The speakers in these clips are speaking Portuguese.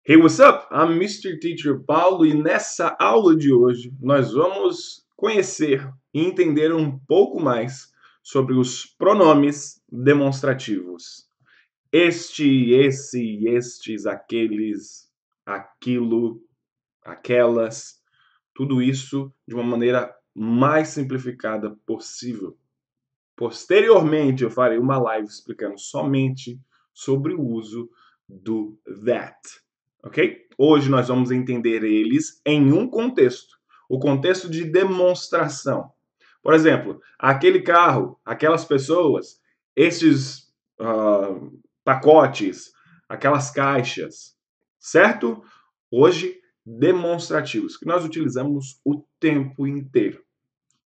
Hey, what's up? I'm Mr. Teacher Paulo e nessa aula de hoje nós vamos conhecer e entender um pouco mais sobre os pronomes demonstrativos. Este, esse, estes, aqueles, aquilo, aquelas, tudo isso de uma maneira mais simplificada possível. Posteriormente, eu farei uma live explicando somente sobre o uso do that, ok? Hoje nós vamos entender eles em um contexto, o contexto de demonstração. Por exemplo, aquele carro, aquelas pessoas, estes pacotes, aquelas caixas, certo? Hoje, demonstrativos, que nós utilizamos o tempo inteiro.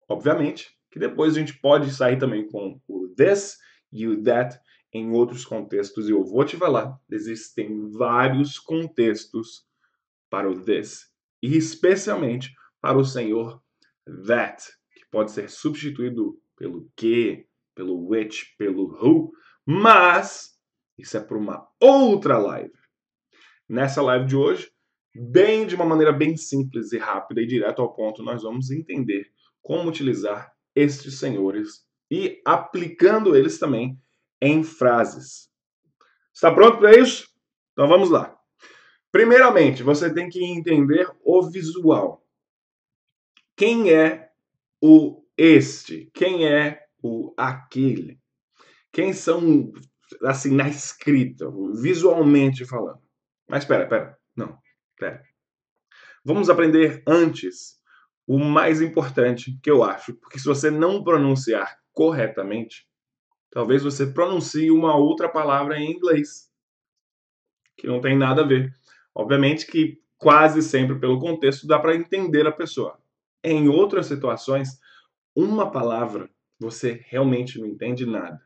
Obviamente que depois a gente pode sair também com o this e o that em outros contextos, e eu vou te falar, existem vários contextos para o this, e especialmente para o senhor that, que pode ser substituído pelo que, pelo which, pelo who, mas isso é para uma outra live. Nessa live de hoje, de uma maneira bem simples e rápida e direto ao ponto, nós vamos entender como utilizar estes senhores e aplicando eles também em frases. Está pronto para isso? Então vamos lá. Primeiramente, você tem que entender o visual. Quem é o este? Quem é o aquele? Quem são, assim, na escrita, visualmente falando? Mas espera. Não, espera. Vamos aprender antes o mais importante que eu acho, porque se você não pronunciar corretamente, talvez você pronuncie uma outra palavra em inglês, que não tem nada a ver. Obviamente que quase sempre pelo contexto dá para entender a pessoa. Em outras situações, uma palavra você realmente não entende nada.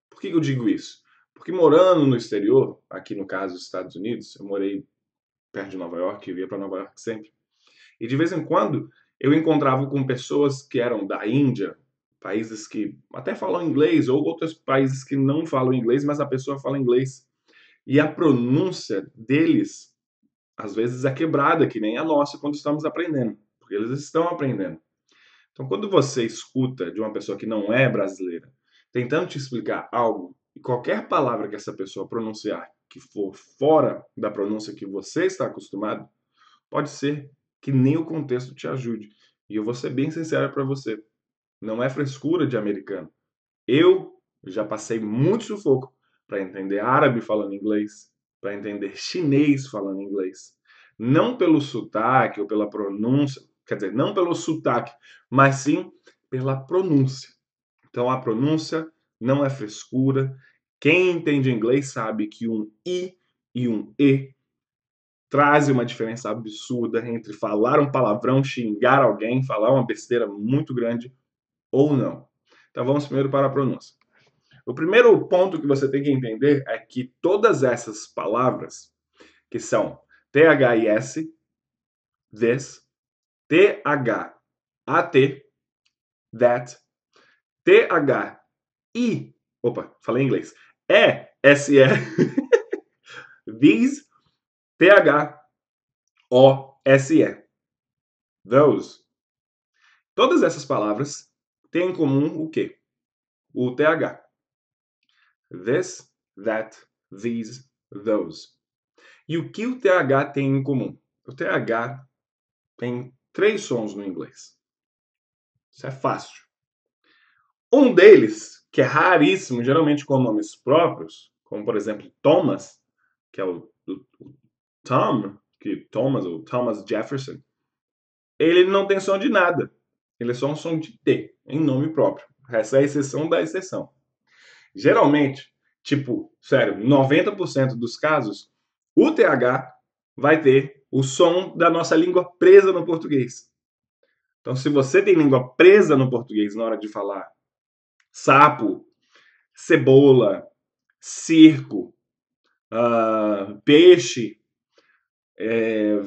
Por que eu digo isso? Porque morando no exterior, aqui no caso dos Estados Unidos, eu morei perto de Nova York, eu ia para Nova York sempre. E de vez em quando eu encontrava com pessoas que eram da Índia, países que até falam inglês, ou outros países que não falam inglês, mas a pessoa fala inglês. E a pronúncia deles, às vezes, é quebrada, que nem a nossa quando estamos aprendendo, porque eles estão aprendendo. Então, quando você escuta de uma pessoa que não é brasileira, tentando te explicar algo, e qualquer palavra que essa pessoa pronunciar que for fora da pronúncia que você está acostumado, pode ser que nem o contexto te ajude. E eu vou ser bem sincero para você, não é frescura de americano. Eu já passei muito sufoco para entender árabe falando inglês, para entender chinês falando inglês. Não pelo sotaque ou pela pronúncia, quer dizer, não pelo sotaque, mas sim pela pronúncia. Então a pronúncia não é frescura. Quem entende inglês sabe que um i e um e traz uma diferença absurda entre falar um palavrão, xingar alguém, falar uma besteira muito grande ou não. Então vamos primeiro para a pronúncia. O primeiro ponto que você tem que entender é que todas essas palavras, que são THIS, this, THAT, that, THI, opa, falei em inglês, ESE, these, THOSE, those. Todas essas palavras têm em comum o quê? O TH. This, that, these, those. E o que o TH tem em comum? O TH tem 3 sons no inglês. Isso é fácil. Um deles, que é raríssimo, geralmente com nomes próprios, como por exemplo Thomas, que é o Tom, que Thomas, ou Thomas Jefferson, ele não tem som de nada. Ele é só um som de T, em nome próprio. Essa é a exceção da exceção. Geralmente, tipo, sério, 90% dos casos, o TH vai ter o som da nossa língua presa no português. Então, se você tem língua presa no português na hora de falar sapo, cebola, circo, peixe,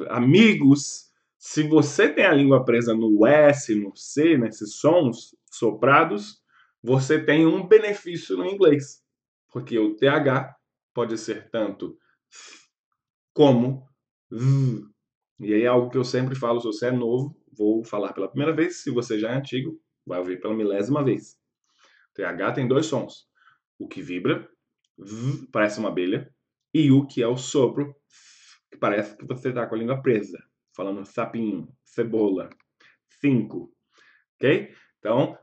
amigos, se você tem a língua presa no S, no C, nesses sons soprados, você tem um benefício no inglês, porque o TH pode ser tanto como E aí é algo que eu sempre falo, se você é novo, vou falar pela primeira vez. Se você já é antigo, vai ouvir pela milésima vez. TH tem dois sons. O que vibra, parece uma abelha, e o que é o sopro, que parece que você está com a língua presa, falando sapinho, cebola, 5, ok? Então,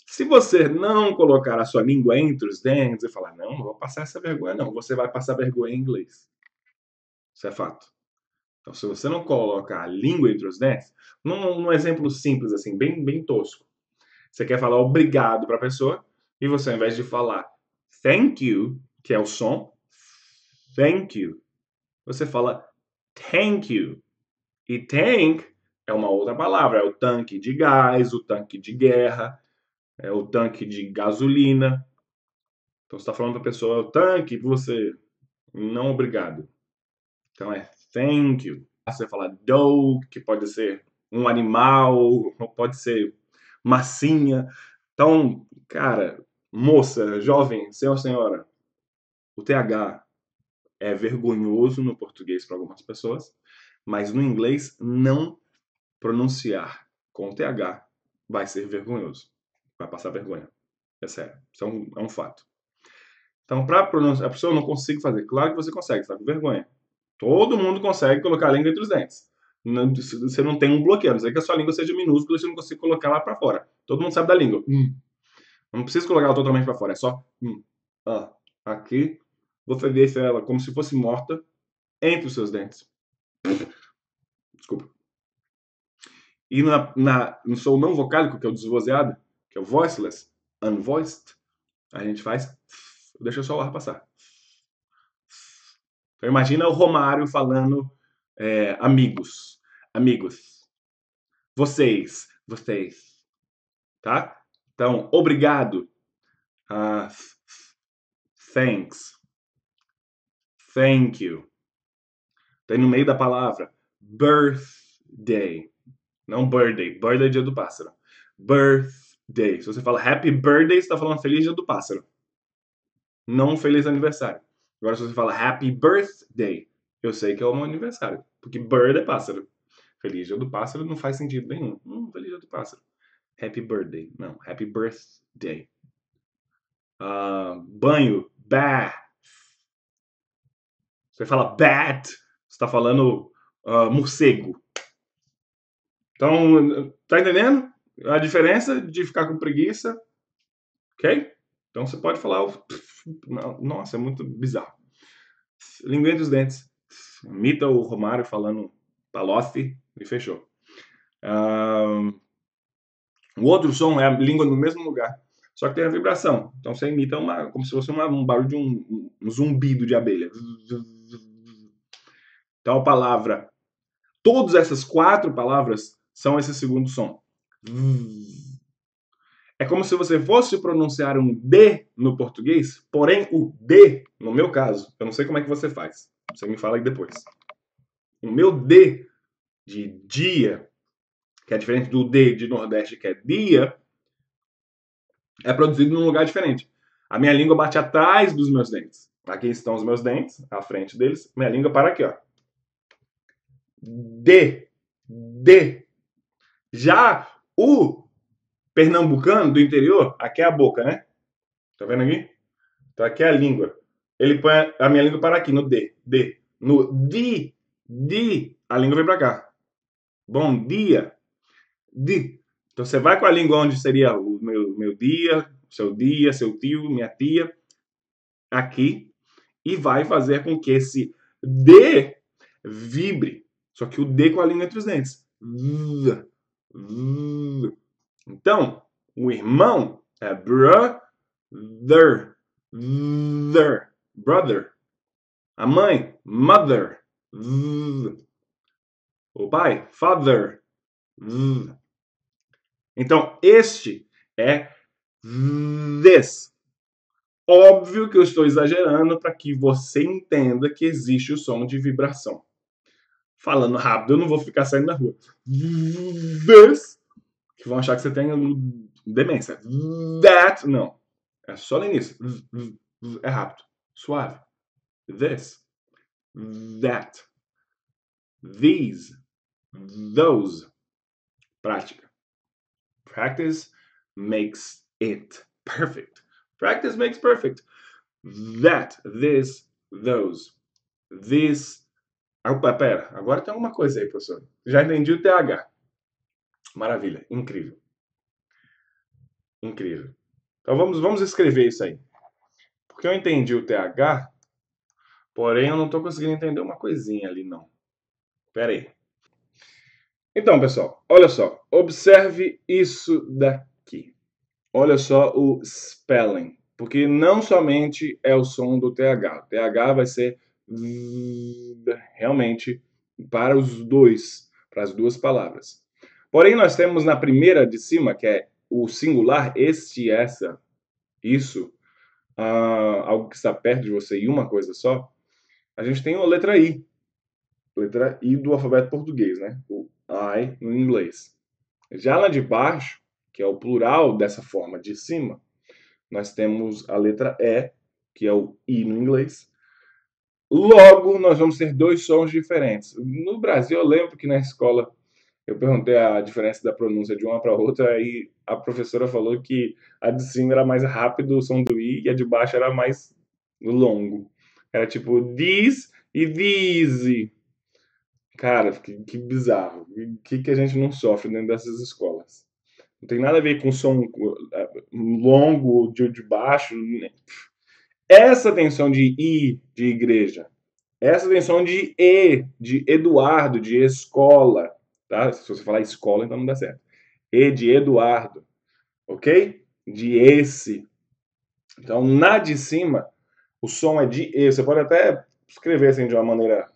se você não colocar a sua língua entre os dentes e falar, não vou passar essa vergonha não, você vai passar vergonha em inglês. Isso é fato. Então, se você não colocar a língua entre os dentes, num exemplo simples, assim, bem tosco, você quer falar obrigado para a pessoa, e você, ao invés de falar thank you, que é o som, thank you, você fala thank you. E tank é uma outra palavra, é o tanque de gás, o tanque de guerra, é o tanque de gasolina. Então você está falando para a pessoa, o tanque, você, não obrigado. Então é thank you. Você fala dog, que pode ser um animal, ou pode ser massinha. Então, cara, moça, jovem, senhor, senhora, o TH é vergonhoso no português para algumas pessoas, mas no inglês não pronunciar com o TH vai ser vergonhoso. Vai passar vergonha. É sério. Isso é um fato. Então, para pronunciar, a pessoa não consigo fazer. Claro que você consegue, está com vergonha. Todo mundo consegue colocar a língua entre os dentes. Você não tem um bloqueio, a não ser que a sua língua seja minúscula e você não consiga colocar lá para fora. Todo mundo sabe da língua. Não precisa colocar ela totalmente para fora, é só aqui. Você deixa ela como se fosse morta entre os seus dentes. Desculpa. E no som não vocálico, que é o desvozeado, que é o voiceless, unvoiced, a gente faz. Deixa só o ar passar. Então imagina o Romário falando amigos, amigos, vocês, tá? Então, obrigado, thanks, thank you. Tem no meio da palavra birthday, não birthday, birthday é dia do pássaro. Birthday. Se você fala happy birthday, você está falando feliz dia do pássaro, não feliz aniversário. Agora, se você fala happy birthday, eu sei que é o meu aniversário, porque bird é pássaro. Feliz dia do pássaro não faz sentido nenhum. Feliz dia do pássaro. Happy birthday. Não, happy birthday. Banho, bath. Você fala bat, você está falando morcego. Então, tá entendendo a diferença de ficar com preguiça? Ok? Então você pode falar. Nossa, é muito bizarro. Língua entre os dentes. Imita o Romário falando Palocci e fechou. O outro som é a língua no mesmo lugar, só que tem a vibração. Então você imita como se fosse um barulho de um zumbido de abelha. Então a palavra, todas essas 4 palavras são esse segundo som. É como se você fosse pronunciar um D no português, porém o D, no meu caso, eu não sei como é que você faz. Você me fala aí depois. O meu D de dia, que é diferente do D de Nordeste, que é dia, é produzido num lugar diferente. A minha língua bate atrás dos meus dentes. Aqui estão os meus dentes, à frente deles. Minha língua para aqui, ó. D. D. Já o pernambucano do interior, aqui é a boca, né? Tá vendo aqui? Então aqui é a língua. Ele põe a minha língua para aqui, no D. D. No di, a língua vem para cá. Bom dia. Di. Então você vai com a língua onde seria o meu dia, seu tio, minha tia, aqui, e vai fazer com que esse D vibre. Só que o D com a língua entre os dentes. Então, o irmão é brother. Brother. A mãe, mother. O pai, father. Então, este é this. Óbvio que eu estou exagerando para que você entenda que existe o som de vibração. Falando rápido, eu não vou ficar saindo na rua. This, que vão achar que você tem demência. That, não. É só no início. É rápido. Suave. This. That. these, those. Prática. Practice makes it perfect. Practice makes perfect. That, this, those. This. Opa, pera. Agora tem alguma coisa aí, professor. Já entendi o TH. Maravilha. Incrível. Incrível. Então vamos escrever isso aí. Porque eu entendi o TH, porém eu não estou conseguindo entender uma coisinha ali, não. Pera aí. Então, pessoal, olha só. Observe isso daqui. Olha só o spelling. Porque não somente é o som do TH. O TH vai ser realmente para os dois, para as duas palavras. Porém, nós temos na primeira de cima, que é o singular, este, essa, isso, algo que está perto de você e uma coisa só, a gente tem a letra I do alfabeto português, né? O I no inglês. Já lá de baixo, que é o plural dessa forma de cima, nós temos a letra E, que é o I no inglês. Logo, nós vamos ter dois sons diferentes. No Brasil, eu lembro que na escola eu perguntei a diferença da pronúncia de uma para outra e a professora falou que a de cima era mais rápido o som do I e a de baixo era mais longo. Era tipo this e these. Cara, que bizarro. O que a gente não sofre dentro dessas escolas? Não tem nada a ver com som longo de baixo. Essa tensão de I, de igreja. Essa tensão de Eduardo, de escola. Tá? Se você falar escola, então não dá certo. E de Eduardo. Ok? De esse. Então, na de cima, o som é de E. Você pode até escrever assim de uma maneira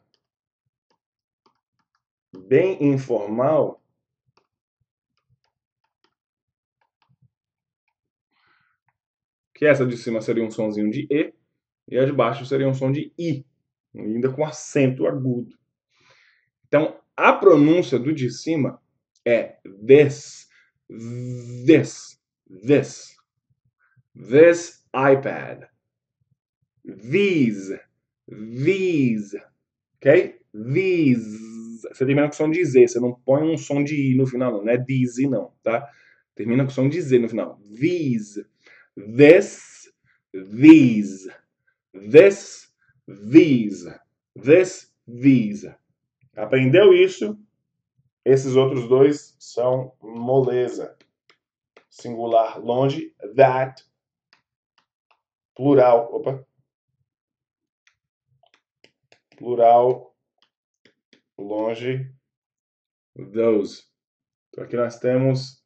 bem informal. Que essa de cima seria um sonzinho de E. E a de baixo seria um som de I. Ainda com acento agudo. Então, a pronúncia do de cima é this, this, this, this iPad, these, ok? These. Você termina com som de Z, você não põe um som de I no final, não é these, não, tá? Termina com som de Z no final. These, this, these, this, these. Aprendeu isso? Esses outros dois são moleza. Singular longe, that. Plural, plural longe, those. Então aqui nós temos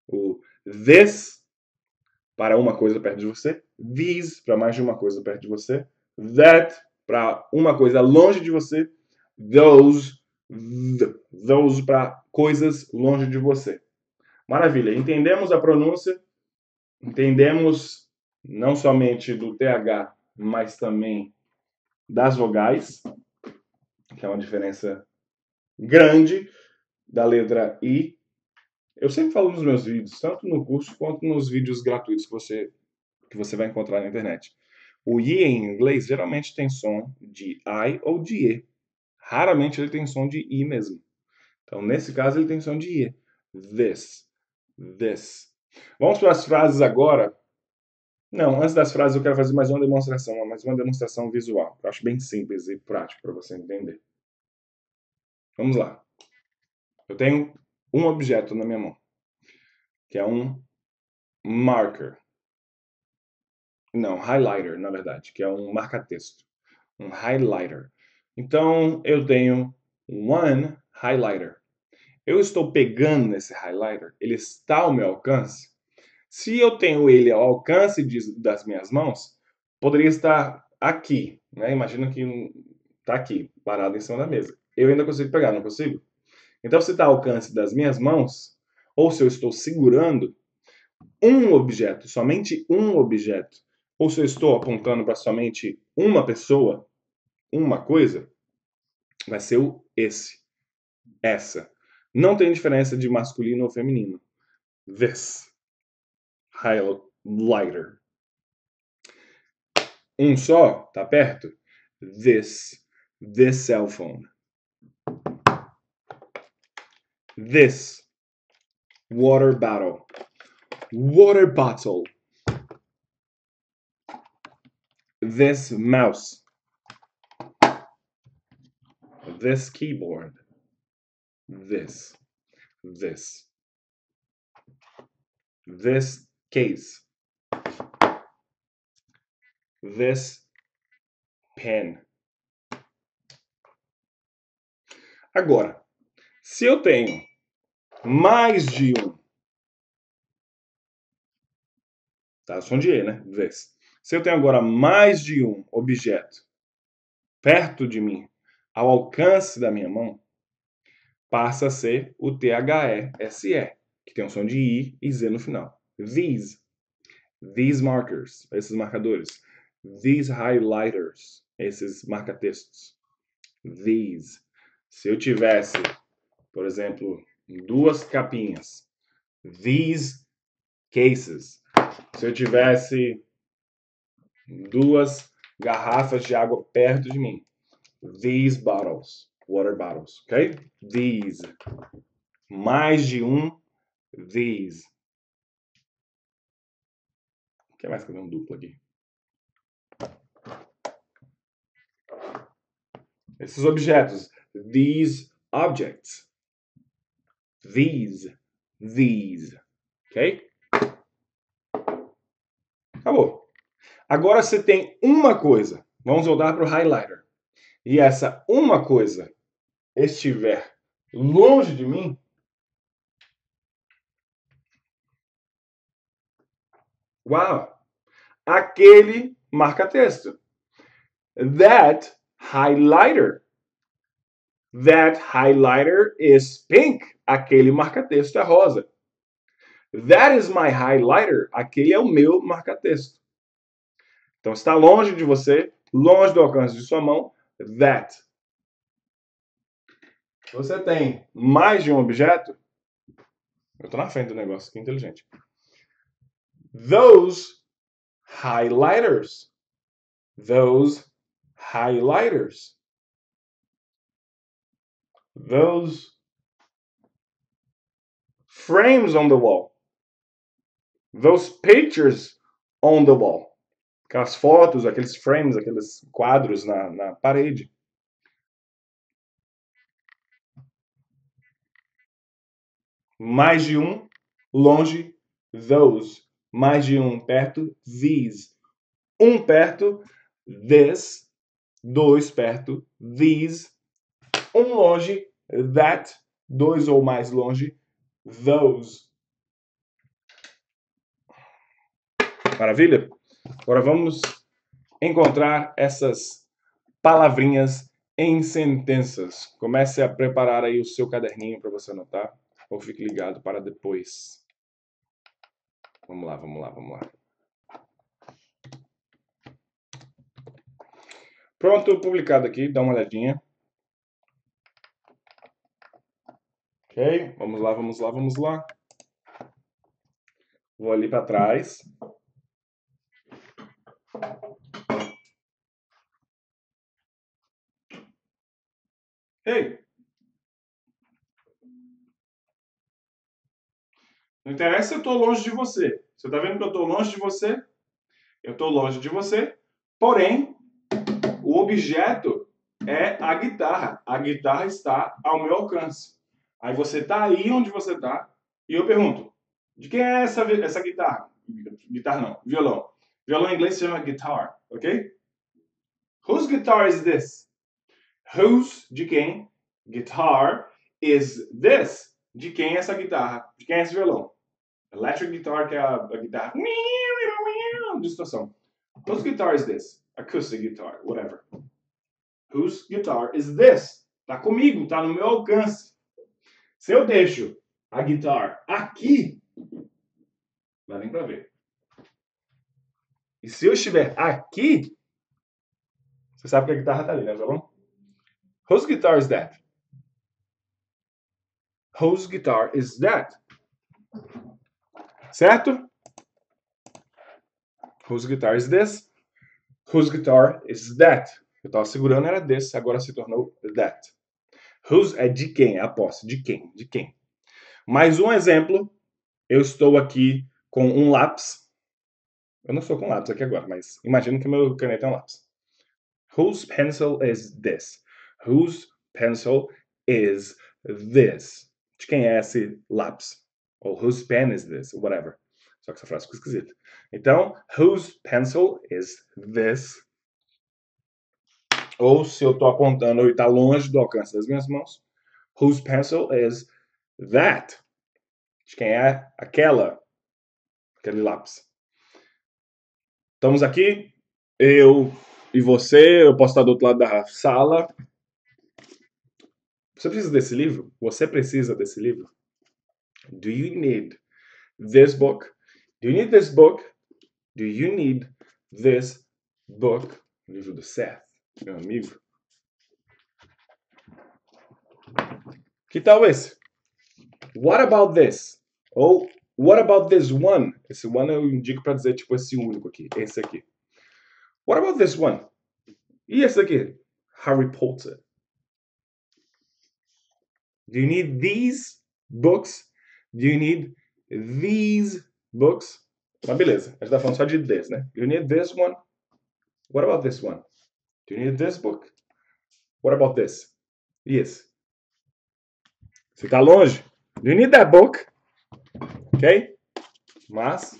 o this para uma coisa perto de você, these para mais de uma coisa perto de você, that para uma coisa longe de você, those para coisas longe de você. Maravilha, entendemos a pronúncia, entendemos não somente do TH, mas também das vogais, que é uma diferença grande da letra I. Eu sempre falo nos meus vídeos, tanto no curso quanto nos vídeos gratuitos que você vai encontrar na internet. O I em inglês geralmente tem som de I ou de E. Raramente ele tem som de I mesmo. Então, nesse caso, ele tem som de E. This. Vamos para as frases agora. Não, antes das frases eu quero fazer mais uma demonstração visual. Eu acho bem simples e prático para você entender. Vamos lá. Eu tenho um objeto na minha mão, que é um marker. Não, highlighter, na verdade, que é um marca-texto. Um highlighter. Então, eu tenho one highlighter. Eu estou pegando esse highlighter, ele está ao meu alcance. Se eu tenho ele ao alcance das minhas mãos, poderia estar aqui, né? Imagina que está aqui, parado em cima da mesa. Eu ainda consigo pegar, não consigo? Então, se está ao alcance das minhas mãos, ou se eu estou segurando um objeto, somente um objeto, ou se eu estou apontando para somente uma pessoa, uma coisa, vai ser o esse, essa. Não tem diferença de masculino ou feminino. This highlighter. Um só, tá perto? This cell phone. This water bottle. Water bottle. This mouse. This keyboard. This case. This pen. Agora, se eu tenho mais de um, tá? Som de E, né? This. Se eu tenho agora mais de um objeto perto de mim, ao alcance da minha mão, passa a ser o THESE, que tem um som de I e Z no final. These markers, esses marcadores. These highlighters, esses marca-textos. These. Se eu tivesse, por exemplo, duas capinhas. These cases. Se eu tivesse duas garrafas de água perto de mim. These bottles. Water bottles, ok? These. Mais de um, these. O que mais que eu tenho um duplo aqui? Esses objetos. These objects. These. Ok? Acabou. Agora você tem uma coisa. Vamos voltar para o highlighter. E essa uma coisa estiver longe de mim, uau! Aquele marca-texto. That highlighter. That highlighter is pink. Aquele marca-texto é rosa. That is my highlighter. Aquele é o meu marca-texto. Então está longe de você, longe do alcance de sua mão. That. Você tem mais de um objeto? Eu estou na frente do negócio, que inteligente. Those highlighters. Those highlighters. Those frames on the wall. Those pictures on the wall. Aquelas fotos, aqueles frames, aqueles quadros na parede. Mais de um, longe, those. Mais de um, perto, these. Um perto, this. Dois perto, these. Um longe, that. Dois ou mais longe, those. Maravilha? Agora vamos encontrar essas palavrinhas em sentenças. Comece a preparar aí o seu caderninho para você anotar. Ou fique ligado para depois. Vamos lá. Pronto, publicado aqui. Dá uma olhadinha. Ok? Vamos lá. Vou ali para trás. Ei! Não interessa se eu estou longe de você. Você está vendo que eu estou longe de você? Eu estou longe de você. Porém, o objeto é a guitarra. A guitarra está ao meu alcance. Aí você está aí onde você está. E eu pergunto, de quem é essa guitarra? Guitarra não, violão. Violão em inglês se chama guitar, ok? Whose guitar is this? Whose, de quem? Guitar is this? De quem é essa guitarra? De quem é esse violão? Electric guitar, que é a guitarra de distorção. Whose guitar is this? Acoustic guitar, whatever. Whose guitar is this? Tá comigo, tá no meu alcance. Se eu deixo a guitar aqui, não dá nem pra ver. E se eu estiver aqui, você sabe que a guitarra tá ali, né, violão? Whose guitar is that? Whose guitar is that? Certo? Whose guitar is this? Whose guitar is that? Eu estava segurando, era this, agora se tornou that. Whose é de quem, é a posse. De quem? De quem? Mais um exemplo. Eu estou aqui com um lápis. Eu não estou com lápis aqui agora, mas imagino que meu caneta é um lápis. Whose pencil is this? Whose pencil is this? De quem é esse lápis? Ou whose pen is this? Whatever. Só que essa frase ficou esquisita. Então, whose pencil is this? Ou se eu estou apontando e está longe do alcance das minhas mãos, whose pencil is that? De quem é aquele lápis. Estamos aqui, eu e você, eu posso estar do outro lado da sala. Você precisa desse livro? Você precisa desse livro? Do you need this book? Do you need this book? Do you need this book? O livro do Seth, meu amigo. Que tal esse? What about this? Ou what about this one? Esse one eu indico para dizer tipo esse único aqui, esse aqui. What about this one? E esse aqui? Harry Potter. Do you need these books? Do you need these books? Mas beleza, a gente tá falando só de this, né? Do you need this one? What about this one? Do you need this book? What about this? Yes. Você tá longe? Do you need that book? Ok? Mas,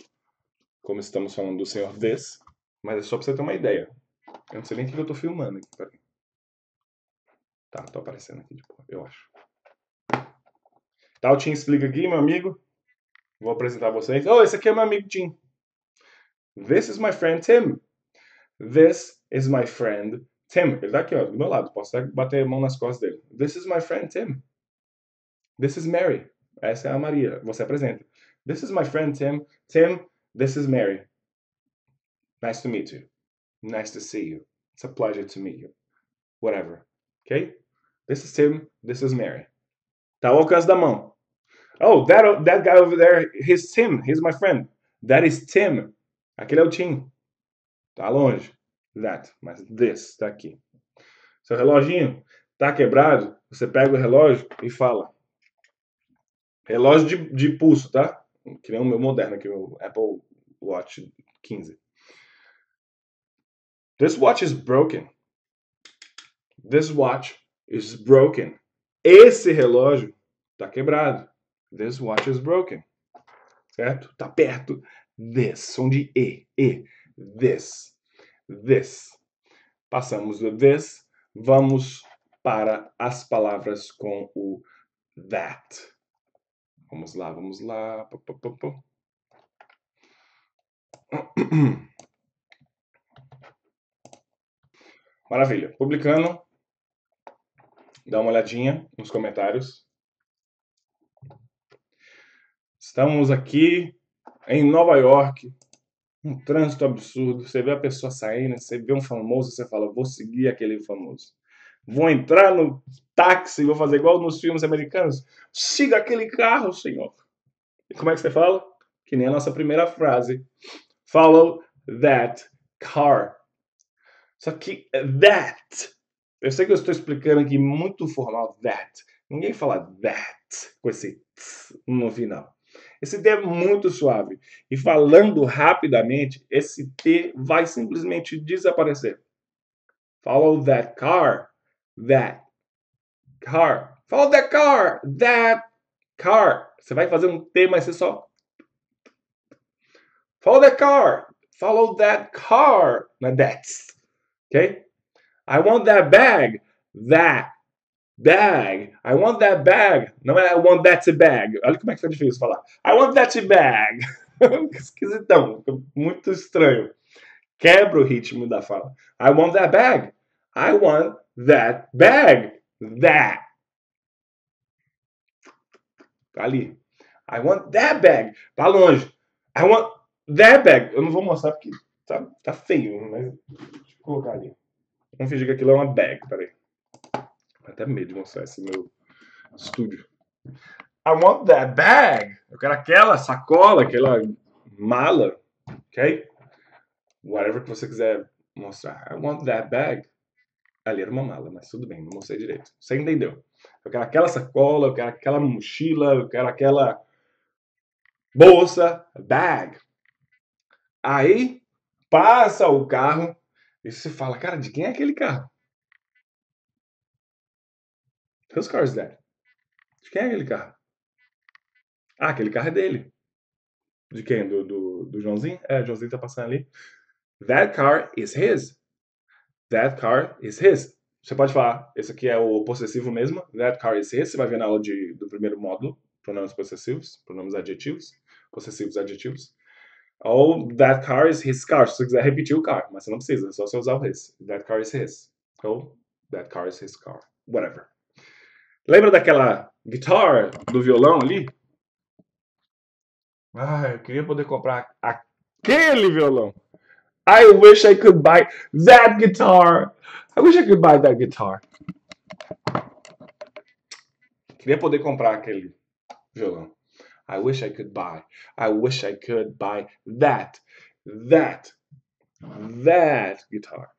como estamos falando do senhor this, mas é só pra você ter uma ideia. Eu não sei nem o que eu tô filmando aqui. Peraí. Tá, tô aparecendo aqui, tipo, eu acho. Tá, o Tim explica aqui, meu amigo. Vou apresentar vocês. Oh, esse aqui é meu amigo Tim. This is my friend Tim. This is my friend Tim. Ele tá aqui, ó, do meu lado. Posso até bater a mão nas costas dele. This is my friend Tim. This is Mary. Essa é a Maria. Você apresenta. This is my friend Tim. Tim, this is Mary. Nice to meet you. Nice to see you. It's a pleasure to meet you. Whatever. Okay? This is Tim. This is Mary. Tá ao alcance da mão. Oh, that guy over there, he's Tim. He's my friend. That is Tim. Aquele é o Tim. Tá longe. That. Mas this tá aqui. Seu reloginho tá quebrado, você pega o relógio e fala. Relógio de pulso, tá? Que nem o meu moderno aqui, o Apple Watch 15. This watch is broken. This watch is broken. Esse relógio tá quebrado. This watch is broken. Certo? Tá perto. This. Som de E. This. This. Passamos do this. Vamos para as palavras com o that. Vamos lá, vamos lá. Maravilha. Publicando. Dá uma olhadinha nos comentários. Estamos aqui em Nova York. Um trânsito absurdo. Você vê a pessoa saindo, você vê um famoso, você fala, vou seguir aquele famoso. Vou entrar no táxi, vou fazer igual nos filmes americanos. Siga aquele carro, senhor. E como é que você fala? Que nem a nossa primeira frase. Follow that car. Só que that. Eu sei que eu estou explicando aqui muito formal, that. Ninguém fala that com esse t no final. Esse T é muito suave. E falando rapidamente, esse T vai simplesmente desaparecer. Follow that car. That car. Follow that car. That car. Você vai fazer um T, mas você só... Follow that car. Follow that car. Não é that. Ok? I want that bag. That. Bag. I want that bag. Não é I want that bag. Olha como é que tá difícil falar. I want that bag. Esquisitão. Muito estranho. Quebra o ritmo da fala. I want that bag. I want that bag. That. Tá ali. I want that bag. Tá longe. I want that bag. Eu não vou mostrar porque tá feio, mas deixa eu colocar ali. Vamos fingir que aquilo é uma bag. Peraí. Até medo de mostrar esse meu estúdio. I want that bag. Eu quero aquela sacola, aquela mala. Ok? Whatever que você quiser mostrar. I want that bag. Ali era uma mala, mas tudo bem, não mostrei direito. Você entendeu? Eu quero aquela sacola, eu quero aquela mochila, eu quero aquela bolsa, bag. Aí passa o carro e você fala, cara, de quem é aquele carro? Whose car is that? De quem é aquele carro? Ah, aquele carro é dele. De quem? Do Joãozinho? É, o Joãozinho tá passando ali. That car is his. That car is his. Você pode falar, esse aqui é o possessivo mesmo. That car is his. Você vai ver na aula do primeiro módulo. Pronomes possessivos, pronomes adjetivos. Possessivos adjetivos. Ou that car is his car. Se você quiser repetir o car, mas você não precisa, é só você usar o his. That car is his. Ou that car is his car. Whatever. Lembra daquela guitar do violão ali? Ah, eu queria poder comprar aquele violão. I wish I could buy that guitar. I wish I could buy that guitar. Queria poder comprar aquele violão. I wish I could buy. I wish I could buy that guitar.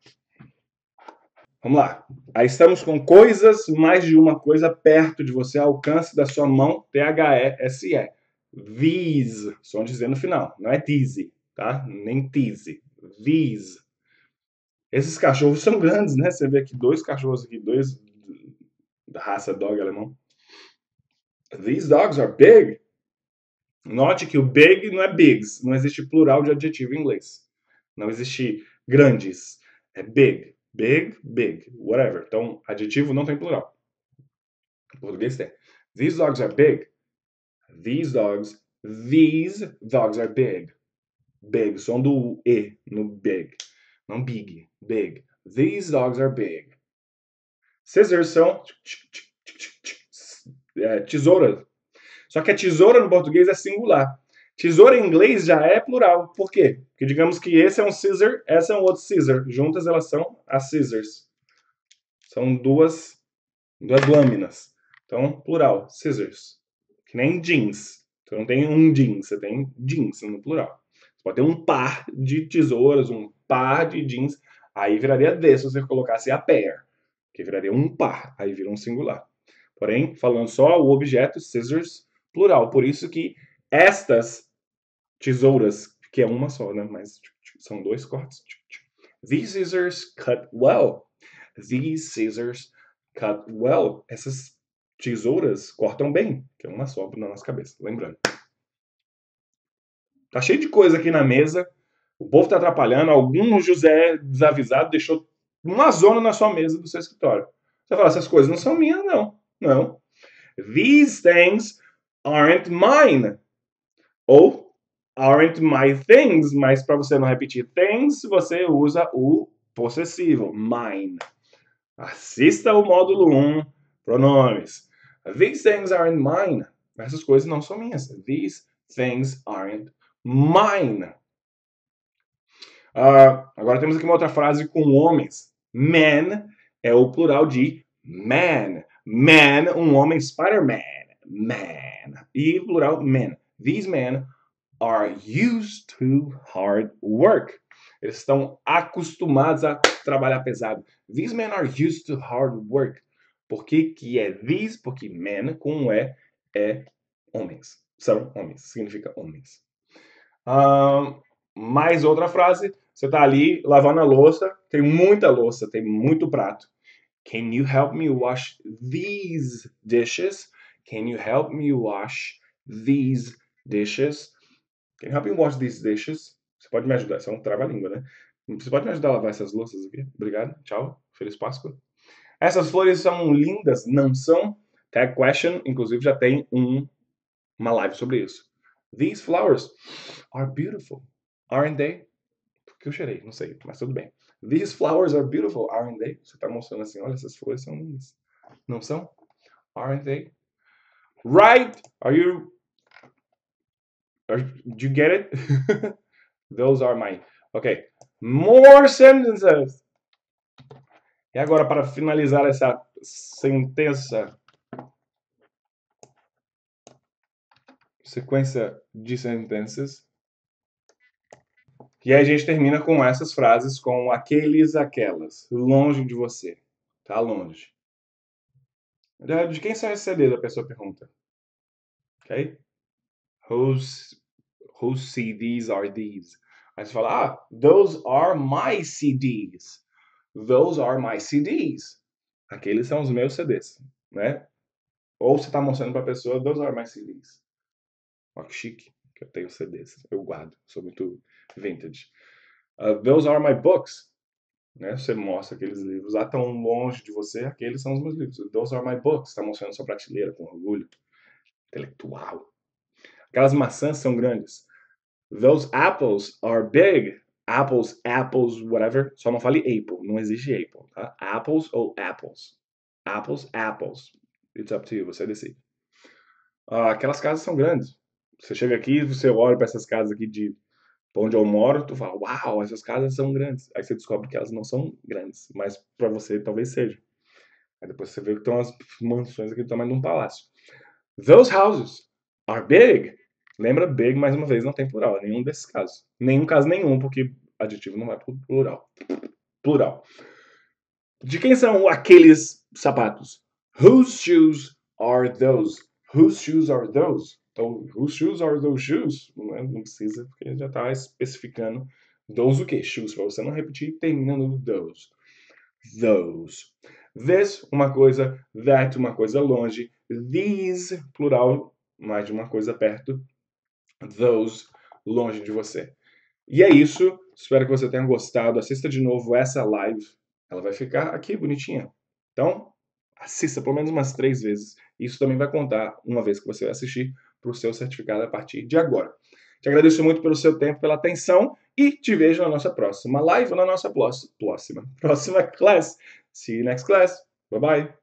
Vamos lá. Aí estamos com coisas, mais de uma coisa perto de você, ao alcance da sua mão, These. These, som de Z no final, não é these, tá? Nem these. These. Esses cachorros são grandes, né? Você vê aqui dois cachorros aqui, dois da raça dog alemão. These dogs are big. Note que o big não é bigs, não existe plural de adjetivo em inglês. Não existe grandes. É big, big, big, whatever. Então, adjetivo não tem plural. Em português tem. These dogs are big. These dogs are big. Big, som do E no big. Não big, big. These dogs are big. Scissors são tesouras. Só que a tesoura no português é singular. Tesoura em inglês já é plural. Por quê? Porque digamos que esse é um scissor, essa é um outro scissor. Juntas elas são as scissors. São duas lâminas. Então, plural, scissors. Que nem jeans. Você não tem um jeans, você tem jeans no plural. Você pode ter um par de tesouras, um par de jeans. Aí viraria D se você colocasse a pair. Que viraria um par. Aí vira um singular. Porém, falando só o objeto, scissors, plural. Por isso que estas tesouras, que é uma só, né? Mas são dois cortes. These scissors cut well. These scissors cut well. Essas tesouras cortam bem, que é uma só na nossa cabeça, lembrando. Tá cheio de coisa aqui na mesa. O povo tá atrapalhando. Algum José desavisado deixou uma zona na sua mesa do seu escritório. Você fala, essas coisas não são minhas, não. Não. These things aren't mine. Ou aren't my things, mas para você não repetir things, você usa o possessivo, mine. Assista o módulo 1, pronomes. These things aren't mine. Essas coisas não são minhas. These things aren't mine. Agora temos aqui uma outra frase com homens. Man é o plural de man. Man, um homem, Spider-Man. Man. E plural, men. These men are used to hard work. Eles estão acostumados a trabalhar pesado. These men are used to hard work. Por que é these? Porque men com um é homens. São homens. Significa homens. Mais outra frase. Você está ali lavando a louça. Tem muita louça. Tem muito prato. Can you help me wash these dishes? Can you help me wash these dishes? Can you help me wash these dishes? Você pode me ajudar? Isso é um trava-língua, né? Você pode me ajudar a lavar essas louças aqui? Obrigado. Tchau. Feliz Páscoa. Essas flores são lindas, não são? Tag question, inclusive, já tem uma live sobre isso. These flowers are beautiful, aren't they? Porque eu cheirei, não sei, mas tudo bem. These flowers are beautiful, aren't they? Você está mostrando assim, olha, essas flores são lindas. Não são? Aren't they? Right? Do you get it? Those are mine. Ok. More sentences. E agora, para finalizar essa sentença, sequência de sentenças, e aí a gente termina com essas frases, com aqueles, aquelas, longe de você. Tá longe. De quem são esses CDs? A pessoa pergunta. Ok? Whose CDs are these? Aí você fala, those are my CDs. Those are my CDs. Aqueles são os meus CDs, né? Ou você está mostrando para a pessoa, those are my CDs. Ó, que chique, que eu tenho CDs. Eu guardo, sou muito vintage. Those are my books. Né? Você mostra aqueles livros lá tão longe de você, aqueles são os meus livros. Those are my books. Está mostrando sua prateleira com orgulho intelectual. Aquelas maçãs são grandes. Those apples are big. Apples, whatever. Só não fale apple. Não existe apple, tá? Apples ou apples. Apples. It's up to you. Você decide. Aquelas casas são grandes. Você chega aqui, você olha para essas casas aqui de onde eu moro, tu fala, uau, essas casas são grandes. Aí você descobre que elas não são grandes, mas para você talvez seja. Aí depois você vê que tem umas mansões aqui do tamanho de um palácio. Those houses are big. Lembra, big, mais uma vez, não tem plural, é nenhum desses casos. Nenhum caso nenhum, porque adjetivo não vai pro plural. Plural. De quem são aqueles sapatos? Whose shoes are those? Whose shoes are those? Então, whose shoes are those shoes? Não precisa, porque já está especificando those o quê? Shoes, para você não repetir, terminando no those. Those. This, uma coisa. That, uma coisa longe. These, plural, mais de uma coisa perto. Those, longe de você. E é isso. Espero que você tenha gostado. Assista de novo essa live. Ela vai ficar aqui bonitinha. Então, assista pelo menos umas 3 vezes. Isso também vai contar uma vez que você vai assistir para o seu certificado a partir de agora. Te agradeço muito pelo seu tempo, pela atenção e te vejo na nossa próxima live ou na nossa próxima class. See you next class. Bye bye.